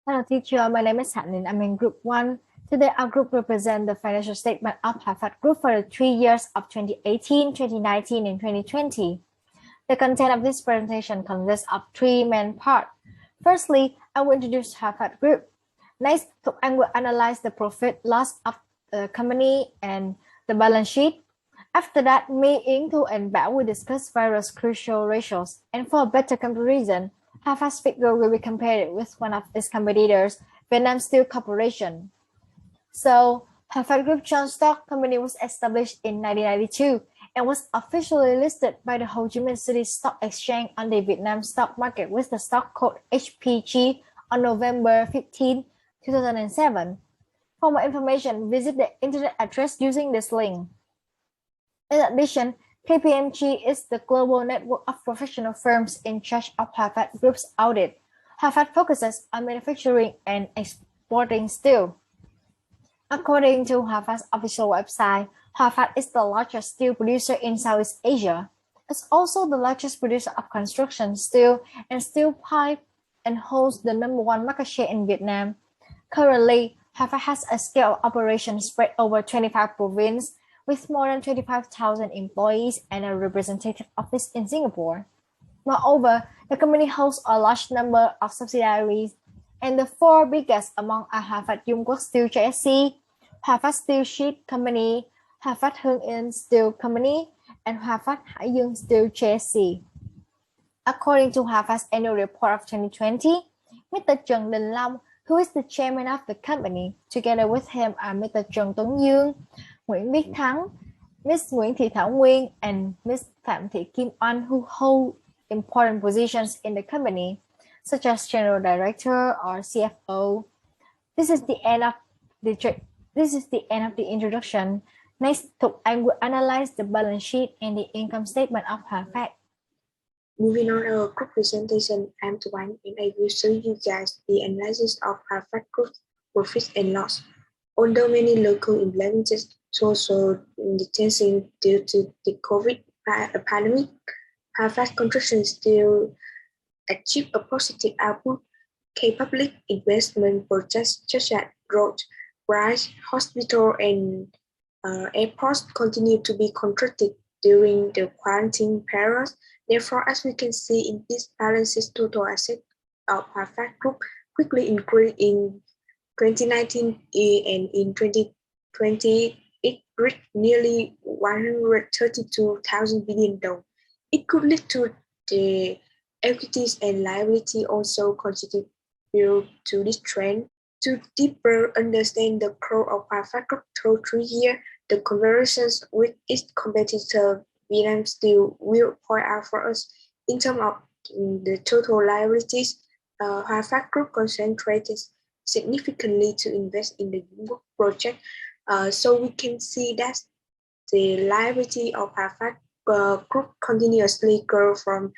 Hello teacher, my name is Phat and I'm in Group 1. Today our group will present the financial statement of Phat Group for the 3 years of 2018, 2019 and 2020. The content of this presentation consists of 3 main parts. Firstly, I will introduce Phat Group. Next, I will analyze the profit loss of the company and the balance sheet. After that, me, Ying, Thu and Bảo will discuss various crucial ratios, and for a better comparison, Phat's figure will be compared with one of its competitors, Vietnam Steel Corporation. So, Phat Group Joint Stock Company was established in 1992 and was officially listed by the Ho Chi Minh City Stock Exchange on the Vietnam stock market with the stock code HPG on November 15, 2007. For more information, visit the internet address using this link. In addition, KPMG is the global network of professional firms in charge of Phat Group's audit. Phat focuses on manufacturing and exporting steel. According to Phat's official website, Phat is the largest steel producer in Southeast Asia. It's also the largest producer of construction steel and steel pipe and holds the #1 market share in Vietnam. Currently, Phat has a scale of operations spread over 25 provinces with more than 25,000 employees and a representative office in Singapore. Moreover, the company holds a large number of subsidiaries, and the 4 biggest among are Phat Dung Quất Steel JSC, Phat Steel Sheet Company, Phat Hưng Yên Steel Company, and Phat Hải Dương Steel JSC. According to Phat's annual report of 2020, Mr. Trần Đình Long, who is the chairman of the company, together with him are Mr. Trần Tuấn Dương, Nguyễn Viết Thắng, Ms. Nguyễn Thị Thảo Nguyên, and Ms. Phạm Thị Kim Oanh, who hold important positions in the company, such as General Director or CFO. This is the end of the introduction. Next, I will analyze the balance sheet and the income statement of Phat. Moving on our group presentation, I'm Tuan, and I will show you guys the analysis of Phat Group's profit and loss. Although many local implemented social distancing due to the COVID pandemic, Phat construction still achieved a positive output. Public investment projects such as roads, bridges, hospitals, and airports continue to be contracted during the quarantine period. Therefore, as we can see in this balances, total assets of Phat Group quickly increased in 2019 and in 2020 it reached nearly 132,000 billion dong. It could lead to the equities and liability also contribute to this trend. To deeper understand the growth of Phat Group through 3 years, the comparisons with its competitor Vietnam Steel will point out for us. In terms of the total liabilities, Phat Group concentrated significantly to invest in the Dung Quất project. So we can see that the liability of Phat Group continuously grew from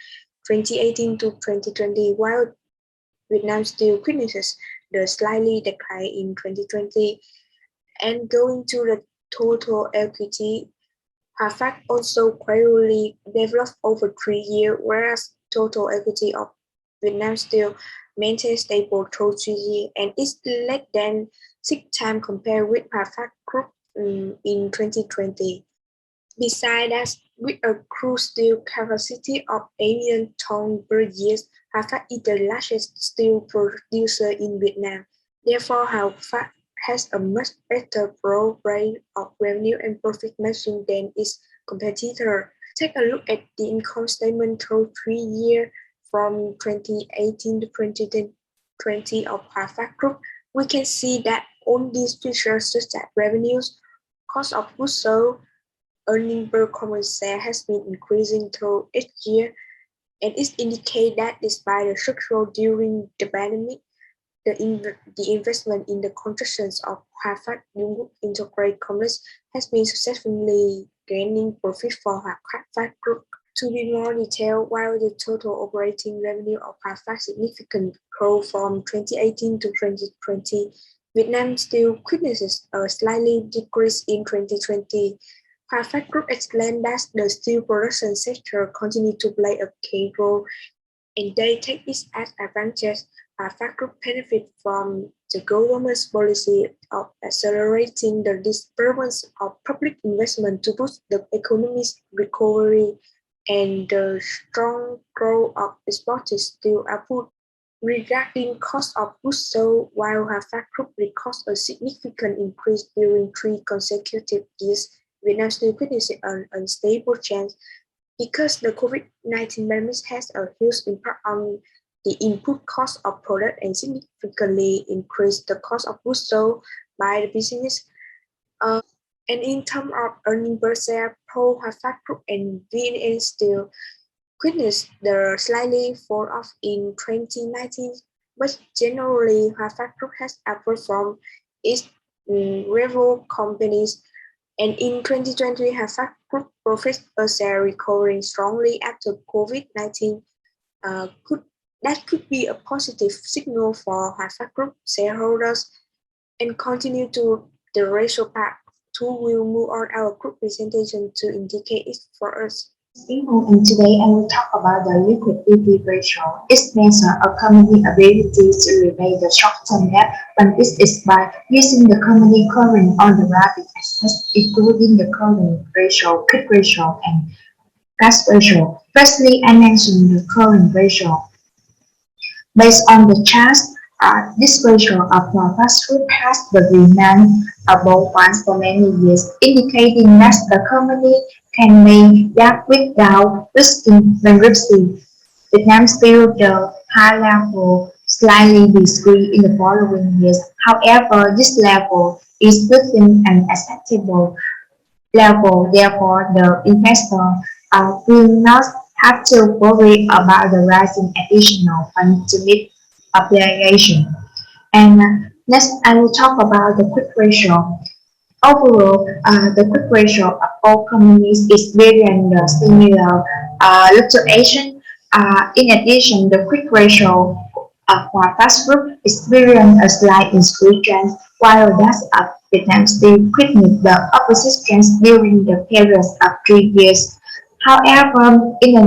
2018 to 2020, while Vietnam Steel witnesses the slightly decline in 2020. And going to the total equity, Phat also gradually developed over 3 years, whereas total equity of Vietnam Steel maintained stable through 3 years and is less than 6 times compared with Phat Group in 2020. Besides that, with a crude steel capacity of 8 million tons per year, Phat is the largest steel producer in Vietnam. Therefore, Phat has a much better broad rate of revenue and profit margin than its competitor. Take a look at the income statement through 3 years from 2018 to 2020 of Phat Group. We can see that all these features such as revenues, cost of goods sold, earnings per common share has been increasing through each year, and it indicates that despite the structural during the pandemic, the investment in the constructions of Phat Dung Quất integrated complex has been successfully gaining profit for Phat Group. To be more detailed, while the total operating revenue of Phat significantly grew from 2018 to 2020, Vietnam Steel witnesses a slightly decrease in 2020. Phat Group explained that the steel production sector continued to play a key role and they take its advantage Phat Group benefit from the government's policy of accelerating the disbursement of public investment to boost the economy's recovery and the strong growth of exports still output. Regarding cost of goods sold, while Phat Group records a significant increase during three consecutive years, Vietnam still witnesses an unstable trend because the COVID-19 pandemic has a huge impact on the input cost of product and significantly increased the cost of goods sold by the business. And in terms of earning per share, Pro Phat Group and VNN still witnessed the slightly fall off in 2019, but generally Phat Group has outperformed its rival companies, and in 2020 Phat Group profit per share recovering strongly after COVID-19 could that could be a positive signal for Phat Group shareholders and continue to the ratio part. Two will move on our group presentation to indicate it for us. People, and today I will talk about the liquidity ratio. It measures a company's ability to repay the short-term debt when this is by using the company current on the rapid assets, including the current ratio, quick ratio, and cash ratio. Firstly, I mentioned the current ratio. Based on the chart, this ratio of fast-food has remained above 1 for many years, indicating that the company can make that without risking bankruptcy. Vietnam still the high level slightly decreased in the following years. However, this level is within an acceptable level. Therefore, the investor will not have to worry about the rising additional funds to meet obligation. And next, I will talk about the quick ratio. Overall, the quick ratio of all companies is beyond the similar fluctuation. In addition, the quick ratio of fast group experienced a slight increase trend, while that of Vietnam still witnessed the opposite trend during the period of 3 years. However, in the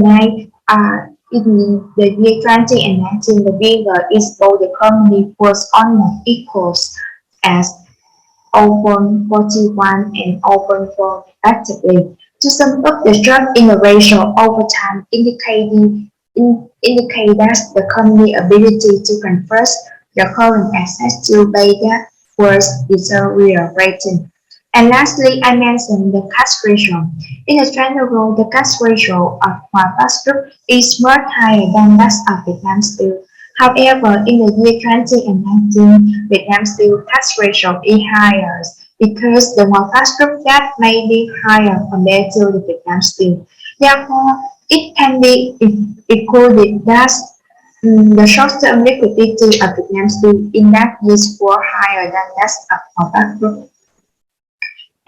year 2019, the bigger is both the company was almost equals as open 41 and open 4 respectively. To sum up the drop in the ratio over time indicate that the company ability to convert the current assets to pay debt was deteriorating. And lastly, I mentioned the cash ratio. In general, the cash ratio of Phat Group is much higher than that of Vietnam Steel. However, in the year 2019, Vietnam Steel cash ratio is higher because the Phat Group debt may be higher compared to the Vietnam Steel. Therefore, it can be included that the short-term liquidity of Vietnam Steel in that years were higher than that of Phat Group.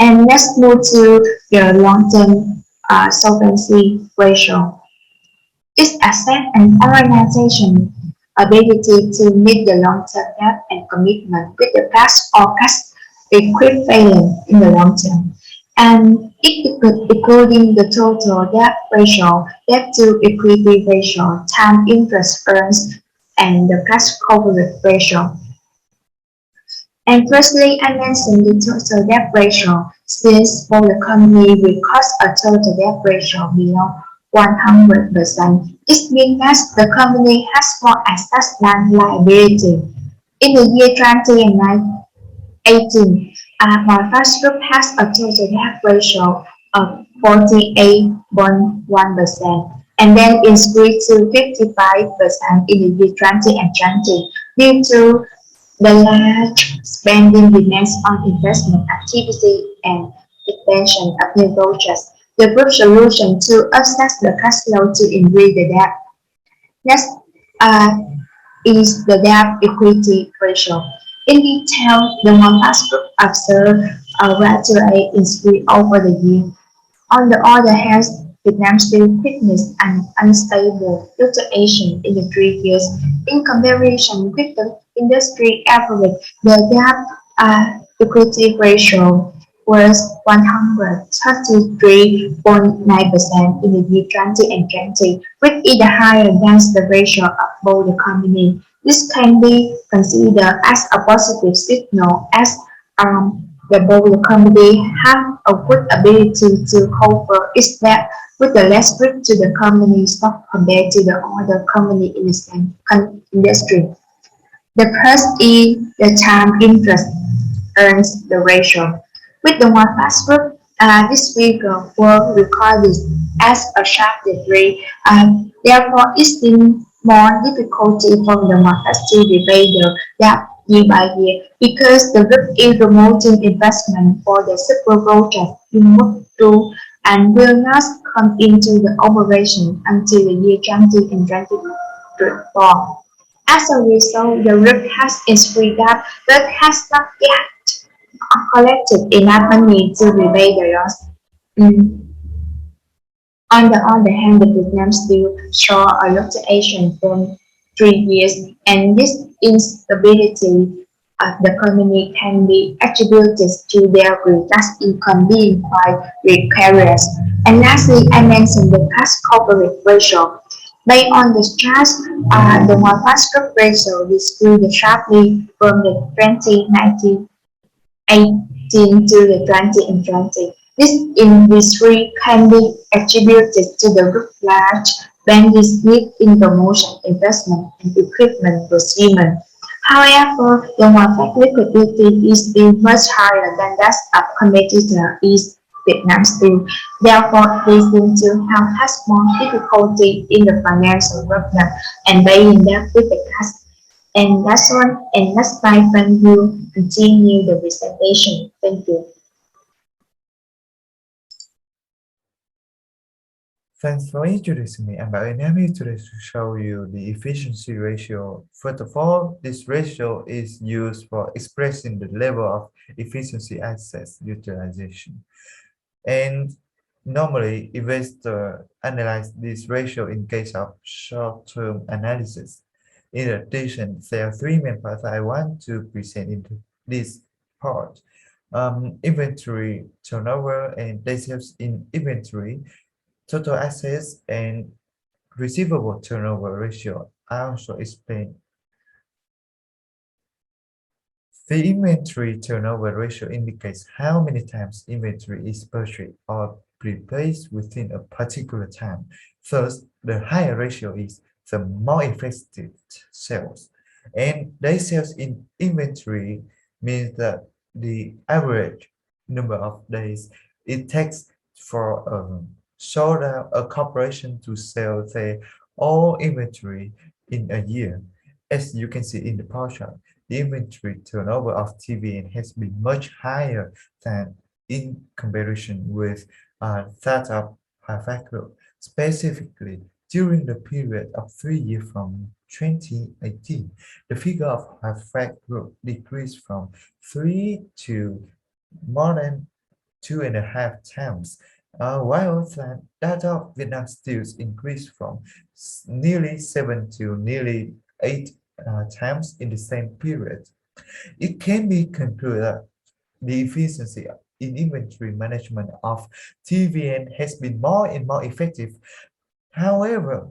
And let's move to the long-term solvency ratio. It assess an organization's ability to meet the long-term debt and commitment with the cash or cash equivalent in the long term. And including the total debt ratio, debt to equity ratio, time interest earned, and the cash coverage ratio. And firstly, I mentioned the total debt ratio. Since for the company will cost a total debt ratio below 100%, it means that the company has more assets than liability. In the year 2018, our first group has a total debt ratio of 48.1%, and then increased to 55% in the year 2020 due to the large spending demands on investment activity and expansion of new projects. The group solution to assess the cash flow to increase the debt. Next is the debt equity ratio. In detail, the one-pass group observed a gradual increase over the year. On the other hand, Vietnam still witnessed an unstable fluctuation in the 3 years. In comparison with the industry average, the gap equity ratio was 133.9% in the year 2020, which is higher than the ratio of both the company. This can be considered as a positive signal as the both company have a good ability to cover its debt with the less risk to the company stock compared to the other company in the same industry. The first is the time interest earns the ratio. With the one fast group, this figure was recorded as a sharp degree and therefore it seems more difficulty for the market to repay the debt year by year because the group is promoting investment for the super project in work through and will not come into the operation until the year 2024. As a result, the group has its free debt but has not yet collected enough money to repay the loss. Mm. On the other hand, the Vietnam still saw a fluctuation from 3 years, and this instability of the economy can be attributed to their pre-tax income being quite precarious. And lastly, I mentioned the cash coverage ratio. Based on this chart, the one fast group ratio decreased sharply from the 2019 18 to the 2020. This industry can be attributed to the group large bandwidth need in promotion, investment, and equipment procurement. However, the market liquidity is still much higher than that of competitor is Vietnam Steel. Therefore, they seem to have had more difficulty in the financial development and paying debt with the cash and that's one. And that's my friend will continue the presentation. Thank you. Thanks for introducing me. I'm happy today to show you the efficiency ratio. First of all, this ratio is used for expressing the level of efficiency assets utilization. And normally, investors analyze this ratio in case of short-term analysis. In addition, there are three main parts I want to present in this part. Inventory turnover and day sales in inventory, total assets, and receivable turnover ratio. I also explain the inventory turnover ratio indicates how many times inventory is purchased or replaced within a particular time. Thus, the higher ratio is, the more effective sales. And day sales in inventory means that the average number of days it takes for a corporation to sell their all inventory in a year. As you can see in the pie chart, the inventory turnover of TVN has been much higher than in comparison with that of Phat Group. Specifically, during the period of 3 years from 2018, the figure of Phat Group decreased from 3 to more than 2.5 times, while that of Vietnam Steel increased from nearly 7 to nearly 8 times in the same period. It can be concluded that the efficiency in inventory management of TVN has been more and more effective. However,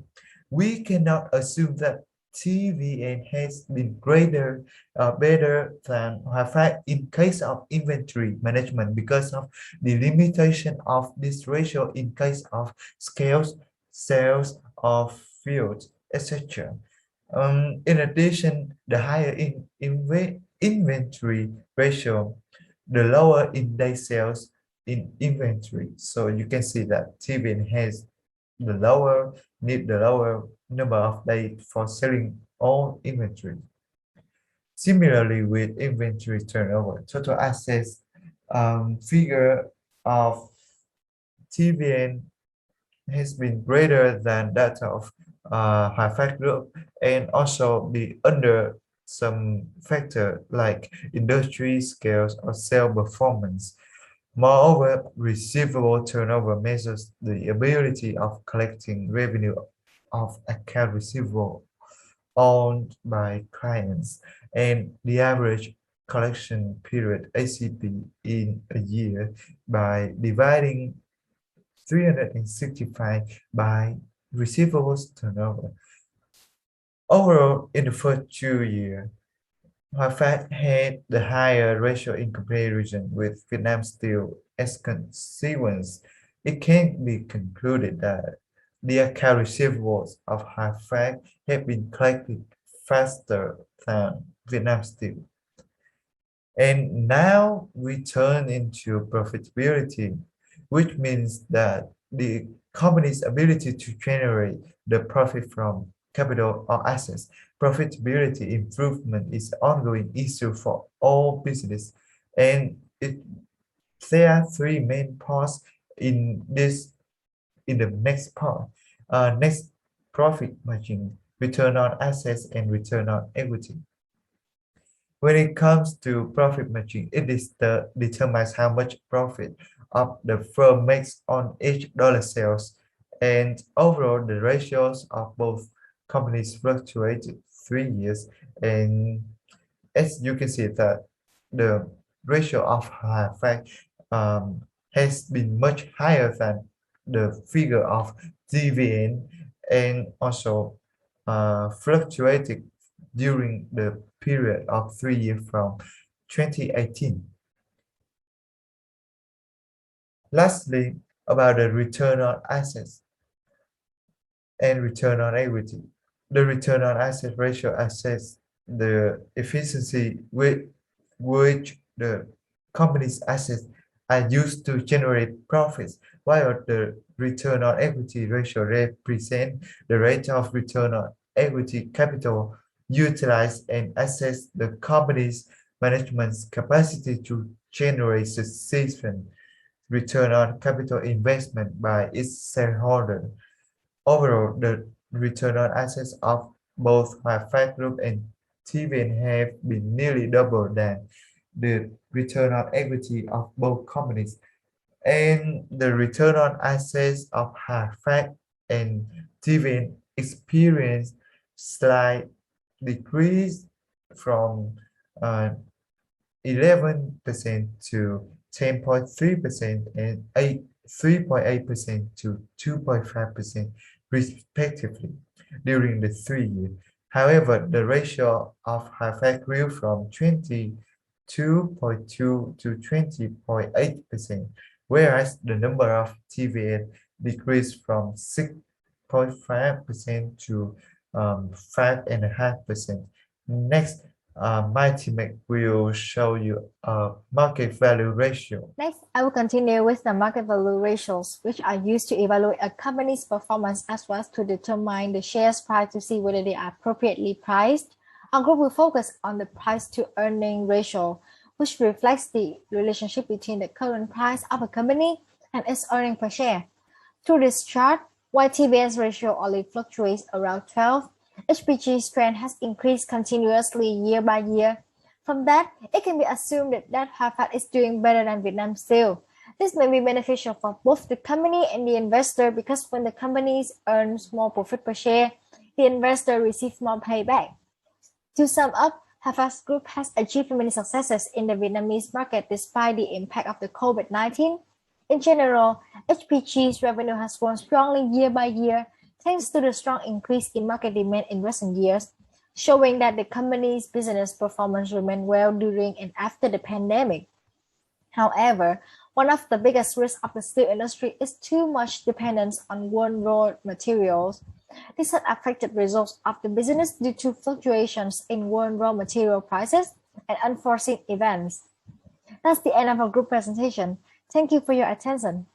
we cannot assume that TVN has been better than Hafag in case of inventory management because of the limitation of this ratio in case of scales, sales of fields, etc. In addition, the higher inventory ratio, the lower in day sales in inventory. So you can see that TVN has the lower number of days for selling all inventory. Similarly, with inventory turnover, total assets figure of TVN has been greater than that of High Group and also be under some factor like industry scales or sale performance. Moreover, receivable turnover measures the ability of collecting revenue of account receivable owned by clients and the average collection period ACP in a year by dividing 365 by receivables turnover. Overall, in the first 2 years, Phat had the higher ratio in comparison with Vietnam Steel. As consequence, it can be concluded that the account receivables of Phat have been collected faster than Vietnam Steel. And now we turn into profitability, which means that the company's ability to generate the profit from capital or assets. Profitability improvement is ongoing issue for all business, and there are three main parts in this in the next part. Next, profit margin, return on assets, and return on equity. When it comes to profit margin, it is the determines how much profit of the firm makes on each dollar sales, and overall the ratios of both companies fluctuated 3 years, and as you can see that the ratio of Phat has been much higher than the figure of dividend, and also fluctuated during the period of 3 years from 2018. Lastly, about the return on assets and return on equity. The return on asset ratio assesses the efficiency with which the company's assets are used to generate profits, while the return on equity ratio represents the rate of return on equity capital utilized and assess the company's management's capacity to generate sufficient return on capital investment by its shareholder. Overall, the return on assets of both Phat Group and TVN have been nearly double than the return on equity of both companies, and the return on assets of Phat and TVN experienced slight decrease from uh, 11% to 10.3% and 3.8% to 2.5% respectively during the 3 years. However, the ratio of Phat grew from 22.2 to 20.8%, whereas the number of TVN decreased from 6.5% to 5.5%. Next, my teammate will show you a market value ratio. Next, I will continue with the market value ratios, which are used to evaluate a company's performance as well as to determine the shares price to see whether they are appropriately priced. Our group will focus on the price to earning ratio, which reflects the relationship between the current price of a company and its earning per share. Through this chart, while TBS ratio only fluctuates around 12, HPG's trend has increased continuously year by year. From that, it can be assumed that Phat is doing better than Vietnam Steel. This may be beneficial for both the company and the investor because when the companies earns more profit per share, the investor receives more payback. To sum up, Phat Group has achieved many successes in the Vietnamese market despite the impact of the COVID-19. In general, HPG's revenue has grown strongly year by year thanks to the strong increase in market demand in recent years, showing that the company's business performance remained well during and after the pandemic. However, one of the biggest risks of the steel industry is too much dependence on one raw materials. This has affected results of the business due to fluctuations in one raw material prices and unforeseen events. That's the end of our group presentation. Thank you for your attention.